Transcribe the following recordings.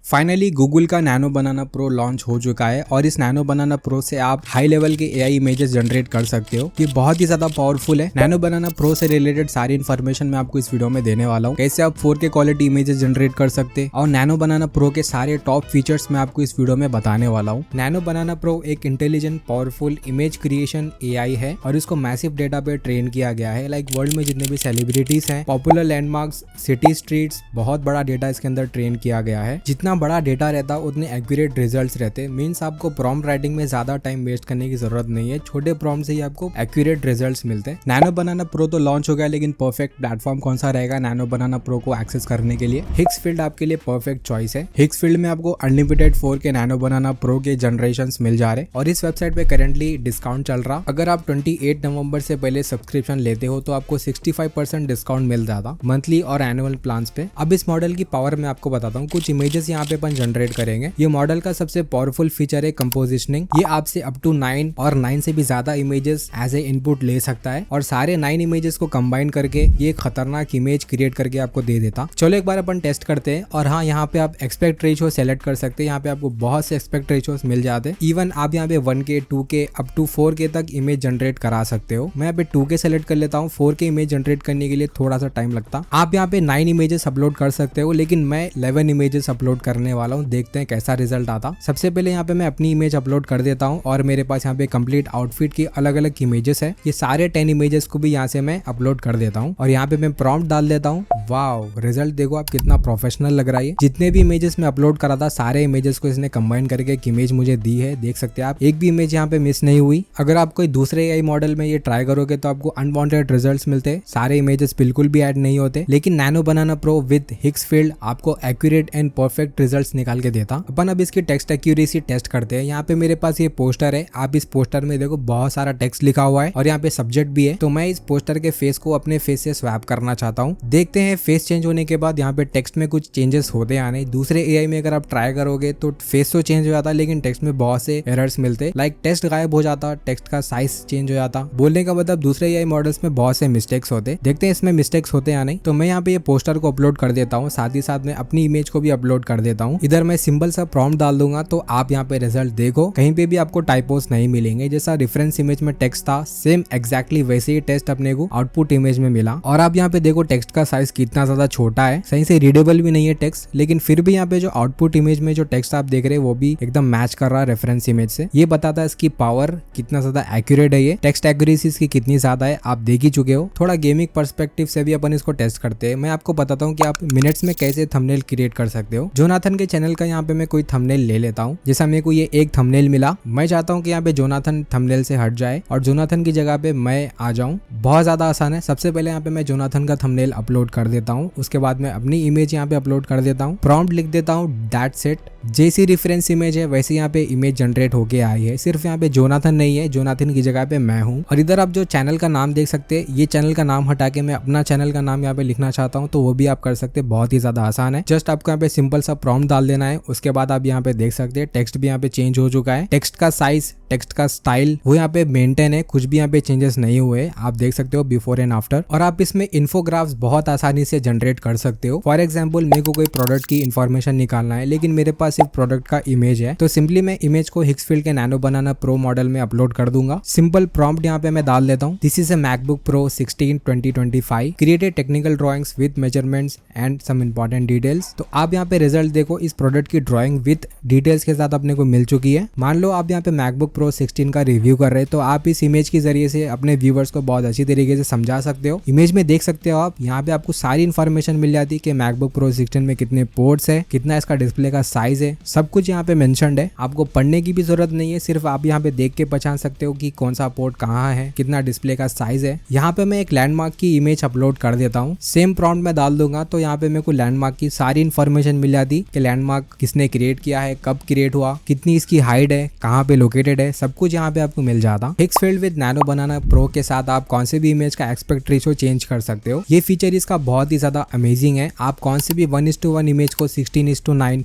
Finally Google का nano बनाना pro launch हो चुका है और इस नैनो बनाना प्रो से आप हाई लेवल के एआई इमेजेस जनरेट कर सकते हो। ये बहुत ही ज्यादा पावरफुल है। नैनो बनाना प्रो से रिलेटेड सारी इन्फॉर्मेशन मैं आपको इस वीडियो में देने वाला हूँ। कैसे आप 4K क्वालिटी इमेजेस जनरेट कर सकते हैं और नैनो बनाना प्रो के सारे टॉप फीचर्स मैं आपको इस वीडियो में बताने वाला हूँ। नैनो बनाना प्रो एक intelligent powerful image creation AI है और इसको मैसिव डेटा पे ट्रेन किया गया है। लाइक वर्ल्ड में जितने भी सेलिब्रिटीज हैं, पॉपुलर लैंडमार्क्स, सिटी स्ट्रीट्स, बहुत बड़ा डेटा इसके अंदर ट्रेन किया गया है। जितना बड़ा डेटा रहता उतने एक्यूरेट रिजल्ट्स रहते। मींस आपको प्रॉम्प्ट राइटिंग में ज्यादा टाइम वेस्ट करने की जरूरत नहीं है। छोटे प्रॉम्प्ट से ही आपको एक्यूरेट रिजल्ट्स मिलते हैं। नैनो बनाना प्रो तो लॉन्च हो गया, लेकिन परफेक्ट प्लेटफॉर्म कौन सा रहेगा नैनो बनाना प्रो को एक्सेस करने के लिए? हिग्सफील्ड आपके लिए परफेक्ट चॉइस है। हिग्सफील्ड में आपको अनलिमिटेड 4K नैनो बनाना प्रो के जनरेशंस मिल जा रहे और इस वेबसाइट पे करेंटली डिस्काउंट चल रहा। अगर आप 28 नवंबर से पहले सब्सक्रिप्शन लेते हो तो आपको 65% डिस्काउंट मिल जाता मंथली और एनुअल प्लान्स पे। अब इस मॉडल की पावर मैं आपको बताता हूँ। कुछ इमेजेस यहाँ पे अपन जनरेट करेंगे। ये मॉडल का सबसे पावरफुल फीचर है कंपोजिशनिंग। ये आपसे अप टू 9 और 9 से भी ज्यादा इमेजेस एज ए इनपुट ले सकता है और सारे 9 इमेजेस को कंबाइन करके ये खतरनाक इमेज क्रिएट करके आपको दे देता। चलो एक बार अपन टेस्ट करते हैं। और हाँ, यहाँ पे आप एक्सपेक्ट रेशियो सेलेक्ट कर सकते हैं। यहाँ पे आपको बहुत से एक्सपेक्ट रेशियोस मिल जाते हैं। इवन आप यहाँ पे 1K, 2K up to 4K तक इमेज जनरेट करा सकते हो। मैं यहाँ पे 2K सेलेक्ट कर लेता हूँ। 4K इमेज जनरेट करने के लिए थोड़ा सा टाइम लगता। आप यहाँ पे 9 इमेजेस अपलोड कर सकते हो, लेकिन मैं 11 इमेजेस अपलोड करने वाला हूँ। देखते हैं कैसा रिजल्ट आता। सबसे पहले यहाँ पे मैं अपनी इमेज अपलोड कर देता हूँ और मेरे पास यहाँ पे कंप्लीट आउटफिट की अलग अलग इमेजेस है। ये सारे 10 इमेजेस को भी यहाँ से मैं अपलोड कर देता हूँ और यहाँ पे मैं प्रॉम्प्ट डाल देता हूँ। वाव, रिजल्ट देखो आप कितना प्रोफेशनल लग रहा है। जितने भी इमेजेस में अपलोड करा था सारे इमेजेस को इसने कंबाइन करके एक इमेज मुझे दी है। देख सकते हैं आप, एक भी इमेज यहाँ पे मिस नहीं हुई। अगर आप कोई दूसरे एआई मॉडल में ये ट्राई करोगे तो आपको अनवांटेड रिजल्ट्स मिलते। सारे इमेजेस बिल्कुल भी ऐड नहीं होते, लेकिन नैनो बनाना प्रो विद हिग्सफील्ड आपको एक्यूरेट एंड परफेक्ट रिजल्ट्स निकाल के देता। अपन अब इसकी टेक्स्ट एक्यूरेसी टेस्ट करते हैं। यहाँ पे मेरे पास ये पोस्टर है। आप इस पोस्टर में देखो बहुत सारा टेक्स्ट लिखा हुआ है और यहाँ पे सब्जेक्ट भी है। तो मैं इस पोस्टर के फेस को अपने फेस से स्वैप करना चाहता हूँ। देखते हैं फेस चेंज होने के बाद यहाँ पे टेक्स्ट में कुछ चेंजेस होते या नहीं। दूसरे एआई में अगर आप ट्राई करोगे तो फेस तो चेंज हो जाता, लेकिन टेक्स्ट में बहुत से एरर्स मिलते। लाइक टेक्स्ट गायब हो जाता, टेक्स्ट का साइज चेंज हो जाता। बोलने का मतलब दूसरे एआई मॉडल्स में बहुत से मिस्टेक्स होते। देखते हैं इसमें मिस्टेक्स होते या नहीं। तो मैं यहाँ पे ये पोस्टर को अपलोड कर देता हूँ, साथ ही साथ मैं अपनी इमेज को भी अपलोड कर देता हूँ। इधर मैं सिंपल सा प्रॉम्प्ट डाल दूंगा तो आप यहाँ पे रिजल्ट देखो, कहीं पे भी आपको टाइपोस नहीं मिलेंगे। जैसा रेफरेंस इमेज में टेक्स्ट था, सेम एग्जैक्टली वैसे ही टेक्स्ट अपने को आउटपुट इमेज में मिला। और आप यहाँ पे देखो टेक्स्ट का साइज कितना ज्यादा छोटा है, सही से रीडेबल भी नहीं है टेक्स्ट, लेकिन फिर भी यहाँ पे जो आउटपुट इमेज में जो टेक्स्ट आप देख रहे हैं वो भी एकदम मैच कर रहा है रेफरेंस इमेज से। ये बताता है इसकी पावर कितना ज्यादा एक्यूरेट है। ये टेक्स्ट एक्यूरेसी इसकी कितनी ज्यादा है आप देख ही चुके हो। थोड़ा गेमिंग पर्सपेक्टिव से भी अपन इसको टेस्ट करते हैं। मैं आपको बताता हूँ कि आप मिनट्स में कैसे थंबनेल क्रिएट कर सकते हो। जोनाथन के चैनल का यहाँ पे मैं कोई थंबनेल ले लेता हूँ। जैसा मेरे को ये एक थंबनेल मिला, मैं चाहता हूँ कि यहाँ पे जोनाथन थंबनेल से हट जाए और जोनाथन की जगह पे मैं आ जाऊँ। बहुत ज्यादा आसान है। सबसे पहले यहाँ पे मैं जोनाथन का थंबनेल अपलोड कर देता हूँ। उसके बाद मैं अपनी इमेज यहाँ पे अपलोड कर देता हूँ। प्रॉम्प्ट लिख देता हूँ दैट्स इट। जैसी रेफरेंस इमेज है वैसे यहाँ पे इमेज जनरेट होके आई है। सिर्फ यहाँ पे जोनाथन नहीं है, जोनाथन की जगह पे मैं हूँ। और इधर आप जो चैनल का नाम देख सकते हैं, ये चैनल का नाम हटा के मैं अपना चैनल का नाम यहाँ पे लिखना चाहता हूँ तो वो भी आप कर सकते हैं। बहुत ही ज्यादा आसान है। जस्ट आपको यहाँ पे सिंपल सा प्रॉम्प्ट डाल देना है। उसके बाद आप यहाँ पे देख सकते हैं टेक्स्ट भी यहाँ पे चेंज हो चुका है। टेक्स्ट का साइज, टेक्स्ट का स्टाइल वो यहाँ पे मेंटेन है, कुछ भी यहाँ पे चेंजेस नहीं हुए। आप देख सकते हो बिफोर एंड आफ्टर। और आप इसमें इन्फोग्राफ्स बहुत आसानी से जनरेट कर सकते हो। फॉर एग्जाम्पल मेरे को कोई प्रोडक्ट की इन्फॉर्मेशन निकालना है, लेकिन मेरे पास सिर्फ प्रोडक्ट का इमेज है, तो सिंपली मैं इमेज को हिग्सफील्ड के नैनो बनाना प्रो मॉडल में अपलोड कर दूंगा। सिंपल प्रॉम्प्ट यहाँ पे मैं डाल देता हूँ। This is a MacBook Pro 16 2025 created technical drawings with measurements and some important details. तो आप यहाँ पे रिजल्ट देखो, इस प्रोडक्ट की ड्रॉइंग विद डिटेल्स के साथ अपने को मिल चुकी है। मान लो आप यहाँ पे मैकबुक प्रो 16 का रिव्यू कर रहे हैं, तो आप इस इमेज के जरिए से अपने व्यूवर्स को बहुत अच्छी तरीके से समझा सकते हो। इमेज में देख सकते हो आप, यहाँ पे आपको सारी इन्फॉर्मेशन मिल जाती है कि मैकबुक प्रो 16 में कितने पोर्ट्स है, कितना इसका डिस्प्ले का साइज है, सब कुछ यहाँ पे मेंशन्ड है। आपको पढ़ने की भी जरूरत नहीं है, सिर्फ आप यहाँ पे देख के पहचान सकते हो कि कौन सा पोर्ट कहाँ है, कितना डिस्प्ले का साइज है। यहाँ पे मैं एक लैंडमार्क की इमेज अपलोड कर देता हूँ। सेम प्रॉम्प्ट में डाल दूंगा तो यहाँ पे मेरे को लैंडमार्क की सारी इन्फॉर्मेशन मिल जाती कि लैंडमार्क किसने क्रिएट किया है, कब क्रिएट हुआ, कितनी इसकी हाइट है, कहाँ पे लोकेटेड है, सब कुछ यहाँ पे आपको मिल जाता। हिग्सफील्ड विद नैनो बनाना प्रो के साथ आप कौन से भी इमेज का एस्पेक्ट रेशियो चेंज कर सकते हो। ये फीचर इसका बहुत ही ज्यादा अमेजिंग है। आप कौन से भी 1:1 इमेज को 16:9,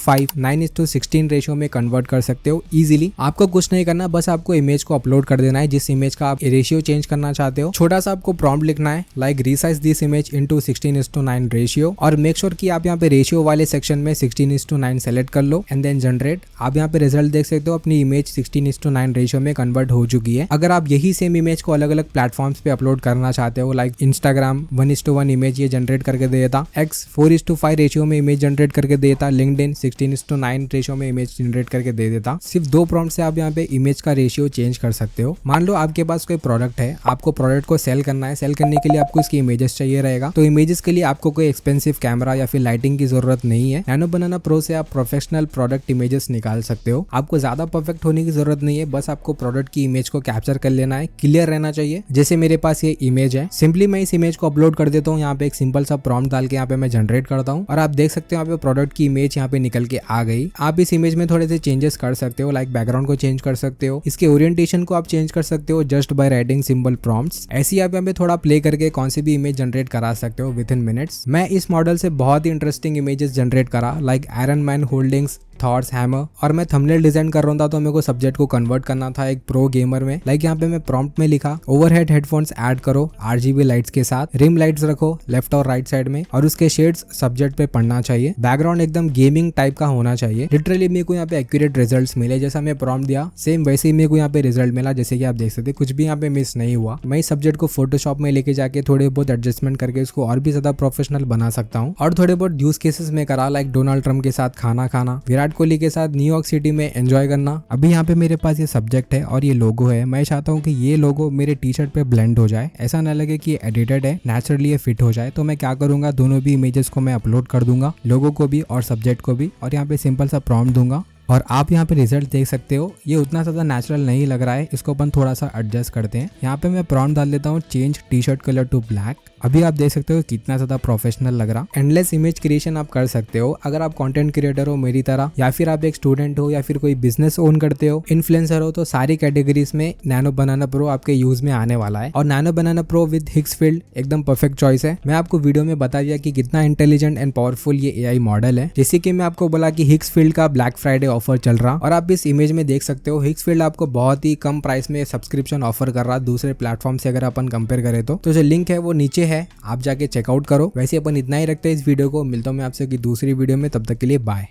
9:5, 9:16 रेशियो में कन्वर्ट कर सकते हो इजीली। आपको कुछ नहीं करना, बस आपको इमेज को अपलोड कर देना है जिस इमेज का आप रेशियो चेंज करना चाहते हो। छोटा सा आपको प्रॉम्प्ट लिखना है like resize this image into 16:9 ratio, और मेक श्योर कि आप यहाँ पे रेशियो वाले सेक्शन में 16:9 सेलेक्ट कर लो एंड देन जनरेट। आप यहाँ पे रिजल्ट देख सकते हो, अपनी इमेज 16:9 रेशियो में कन्वर्ट हो चुकी है। अगर आप यही सेम इमेज को अलग अलग प्लेटफॉर्म्स पे अपलोड करना चाहते हो लाइक इंस्टाग्राम 1:1 इमेज ये जनरेट करके दे देता, एक्स 4:5 रेशियो में इमेज जनरेट करके देता, लिंक्डइन 16:9 रेशियो में इमेज जनरेट करके दे देता। सिर्फ 2 प्रॉम्प्ट से आप यहाँ पे इमेज का रेशियो चेंज कर सकते हो। मान लो आपके पास कोई प्रोडक्ट है, आपको प्रोडक्ट को सेल करना है, सेल करने के लिए आपको इसकी इमेजेस चाहिए रहेगा, तो इमेजेस के लिए आपको कोई एक्सपेंसिव कैमरा या फिर लाइटिंग की जरूरत नहीं है। नैनो बनाना प्रो से आप प्रोफेशनल प्रोडक्ट इमेजेस निकाल सकते हो। आपको ज्यादा परफेक्ट होने की जरूरत नहीं है, बस आपको प्रोडक्ट की इमेज को कैप्चर कर लेना है, क्लियर रहना चाहिए। जैसे मेरे पास ये इमेज है, सिंपली मैं इस इमेज को अपलोड कर देता हूँ। यहाँ पे एक सिंपल सा प्रॉम्प्ट डाल के यहाँ पे मैं जनरेट करता हूँ और आप देख सकते हो यहाँ पे प्रोडक्ट की इमेज यहाँ पे निकल के आ गई। आप इस इमेज में थोड़े से चेंजेस कर सकते हो, लाइक बैकग्राउंड को चेंज कर सकते हो, इसके ओरिएंटेशन को आप चेंज कर सकते हो just by writing simple prompts. ऐसे ही आप यहाँ पे थोड़ा प्ले करके कौन सी भी इमेज जनरेट करा सकते हो विद इन मिनट्स। मैं इस मॉडल से बहुत ही इंटरेस्टिंग इमेजेस जनरेट करा like iron man holdings, थॉर्स, hammer, और मैं थंबनेल डिजाइन कर रहा था तो मेरे को सब्जेक्ट को कन्वर्ट करना था एक प्रो गेमर में। लाइक यहाँ पे मैं प्रॉम्प्ट में लिखा ओवरहेड हेडफोन्स ऐड करो RGB लाइट्स के साथ, रिम लाइट्स रखो लेफ्ट और राइट साइड में, और उसके शेड्स सब्जेक्ट पे पड़ना चाहिए, बैकग्राउंड एकदम गेमिंग टाइप का होना चाहिए। लिटरली मेरे को यहाँ पे एक्यूरेट रिजल्ट्स मिले, जैसा मैं प्रॉम्प्ट दिया सेम वैसे ही मेरे को यहाँ पे रिजल्ट मिला। जैसे कि आप देख सकते कुछ भी यहाँ पे मिस नहीं हुआ। मैं इस सब्जेक्ट को फोटोशॉप में लेके जाके थोड़े बहुत एडजस्टमेंट करके इसको और भी ज्यादा प्रोफेशनल बना सकता हूँ। और थोड़े बहुत यूज केसेस में करा लाइक डोनाल्ड ट्रम्प के साथ खाना खाना, विराट कोहली के साथ न्यूयॉर्क सिटी में एंजॉय करना। अभी यहाँ पे मेरे पास ये सब्जेक्ट है और ये लोगो है। मैं चाहता हूँ कि ये लोगो मेरे टी शर्ट पे ब्लेंड हो जाए, ऐसा ना लगे कि एडिटेड है, नेचुरली ये फिट हो जाए। तो मैं क्या करूंगा, दोनों भी इमेजेस को मैं अपलोड कर दूंगा, लोगो को भी और सब्जेक्ट को भी, और यहाँ पे सिंपल सा प्रॉम्प्ट दूंगा और आप यहाँ पे रिजल्ट देख सकते हो। ये उतना ज्यादा नेचुरल नहीं लग रहा है, इसको अपन थोड़ा सा एडजस्ट करते हैं। यहाँ पे मैं प्रॉम्प्ट डाल देता हूँ change T shirt colour to black. अभी आप देख सकते हो कितना ज्यादा प्रोफेशनल लग रहा। एंडलेस इमेज क्रिएशन आप कर सकते हो अगर आप कंटेंट क्रिएटर हो मेरी तरह, या फिर आप एक स्टूडेंट हो, या फिर कोई बिजनेस ओन करते हो, इन्फ्लुएंसर हो, तो सारी कैटेगरीज में नैनो बनाना प्रो आपके यूज में आने वाला है। और nano banana pro with Higgs field एकदम परफेक्ट चॉइस है। मैं आपको वीडियो में बता दिया कि कितना इंटेलिजेंट एंड पावरफुल ये AI मॉडल है। जैसे कि मैं आपको बोला कि हिग्स फील्ड का ब्लैक फ्राइडे ऑफर चल रहा, और आप इस इमेज में देख सकते हो हिग्स फील्ड आपको बहुत ही कम प्राइस में सब्सक्रिप्शन ऑफर कर रहा दूसरे प्लेटफॉर्म से अगर अपन कंपेयर करें तो जो लिंक है वो नीचे है, आप जाके चेकआउट करो। वैसे अपन इतना ही रखते हैं इस वीडियो को। मिलता हूं मैं आपसे की दूसरी वीडियो में, तब तक के लिए बाय।